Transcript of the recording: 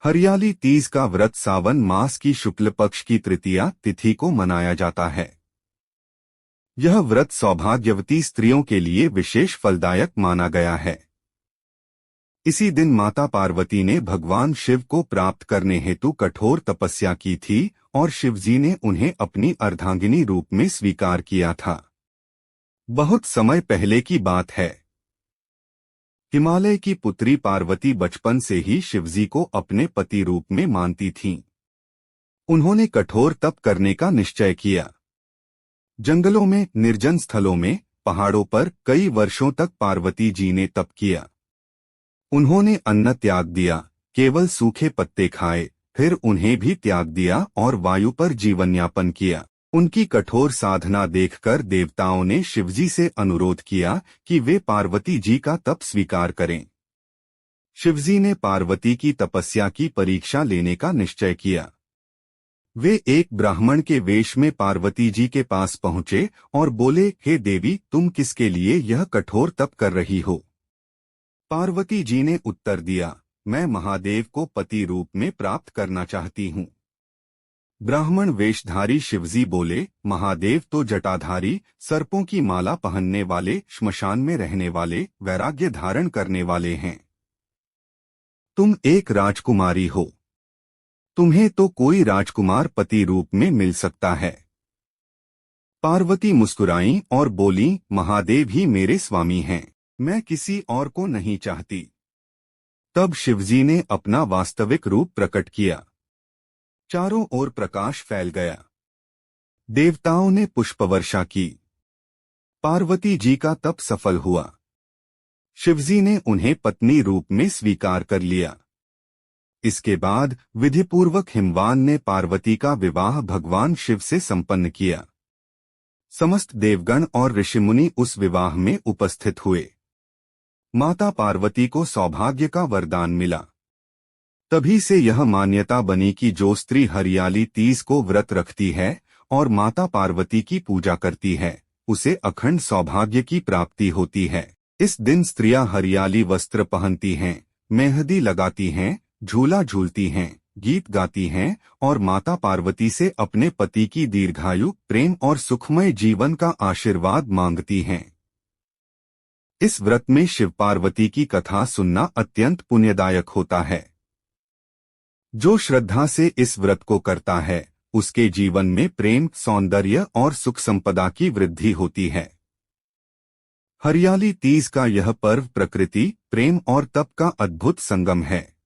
हरियाली तीज का व्रत सावन मास की शुक्ल पक्ष की तृतीया तिथि को मनाया जाता है। यह व्रत सौभाग्यवती स्त्रियों के लिए विशेष फलदायक माना गया है। इसी दिन माता पार्वती ने भगवान शिव को प्राप्त करने हेतु कठोर तपस्या की थी और शिवजी ने उन्हें अपनी अर्धांगिनी रूप में स्वीकार किया था। बहुत समय पहले की बात है। हिमालय की पुत्री पार्वती बचपन से ही शिवजी को अपने पति रूप में मानती थीं। उन्होंने कठोर तप करने का निश्चय किया। जंगलों में, निर्जन स्थलों में, पहाड़ों पर कई वर्षों तक पार्वती जी ने तप किया। उन्होंने अन्न त्याग दिया, केवल सूखे पत्ते खाए, फिर उन्हें भी त्याग दिया और वायु पर जीवन यापन किया। उनकी कठोर साधना देखकर देवताओं ने शिवजी से अनुरोध किया कि वे पार्वती जी का तप स्वीकार करें। शिवजी ने पार्वती की तपस्या की परीक्षा लेने का निश्चय किया। वे एक ब्राह्मण के वेश में पार्वती जी के पास पहुंचे और बोले, हे देवी, तुम किसके लिए यह कठोर तप कर रही हो? पार्वती जी ने उत्तर दिया, मैं महादेव को पति रूप में प्राप्त करना चाहती हूँ। ब्राह्मण वेशधारी शिवजी बोले, महादेव तो जटाधारी, सर्पों की माला पहनने वाले, श्मशान में रहने वाले, वैराग्य धारण करने वाले हैं। तुम एक राजकुमारी हो। तुम्हें तो कोई राजकुमार पति रूप में मिल सकता है। पार्वती मुस्कुराईं और बोली, महादेव ही मेरे स्वामी हैं, मैं किसी और को नहीं चाहती। तब शिवजी ने अपना वास्तविक रूप प्रकट किया। चारों ओर प्रकाश फैल गया। देवताओं ने पुष्पवर्षा की। पार्वती जी का तप सफल हुआ। शिवजी ने उन्हें पत्नी रूप में स्वीकार कर लिया। इसके बाद विधिपूर्वक हिमवान ने पार्वती का विवाह भगवान शिव से संपन्न किया। समस्त देवगण और ऋषिमुनि उस विवाह में उपस्थित हुए। माता पार्वती को सौभाग्य का वरदान मिला। तभी से यह मान्यता बनी कि जो स्त्री हरियाली तीज को व्रत रखती है और माता पार्वती की पूजा करती है, उसे अखंड सौभाग्य की प्राप्ति होती है। इस दिन स्त्रियां हरियाली वस्त्र पहनती हैं, मेहंदी लगाती हैं, झूला झूलती हैं, गीत गाती हैं और माता पार्वती से अपने पति की दीर्घायु, प्रेम और सुखमय जीवन का आशीर्वाद मांगती हैं। इस व्रत में शिव पार्वती की कथा सुनना अत्यंत पुण्यदायक होता है। जो श्रद्धा से इस व्रत को करता है, उसके जीवन में प्रेम, सौंदर्य और सुख संपदा की वृद्धि होती है। हरियाली तीज का यह पर्व प्रकृति, प्रेम और तप का अद्भुत संगम है।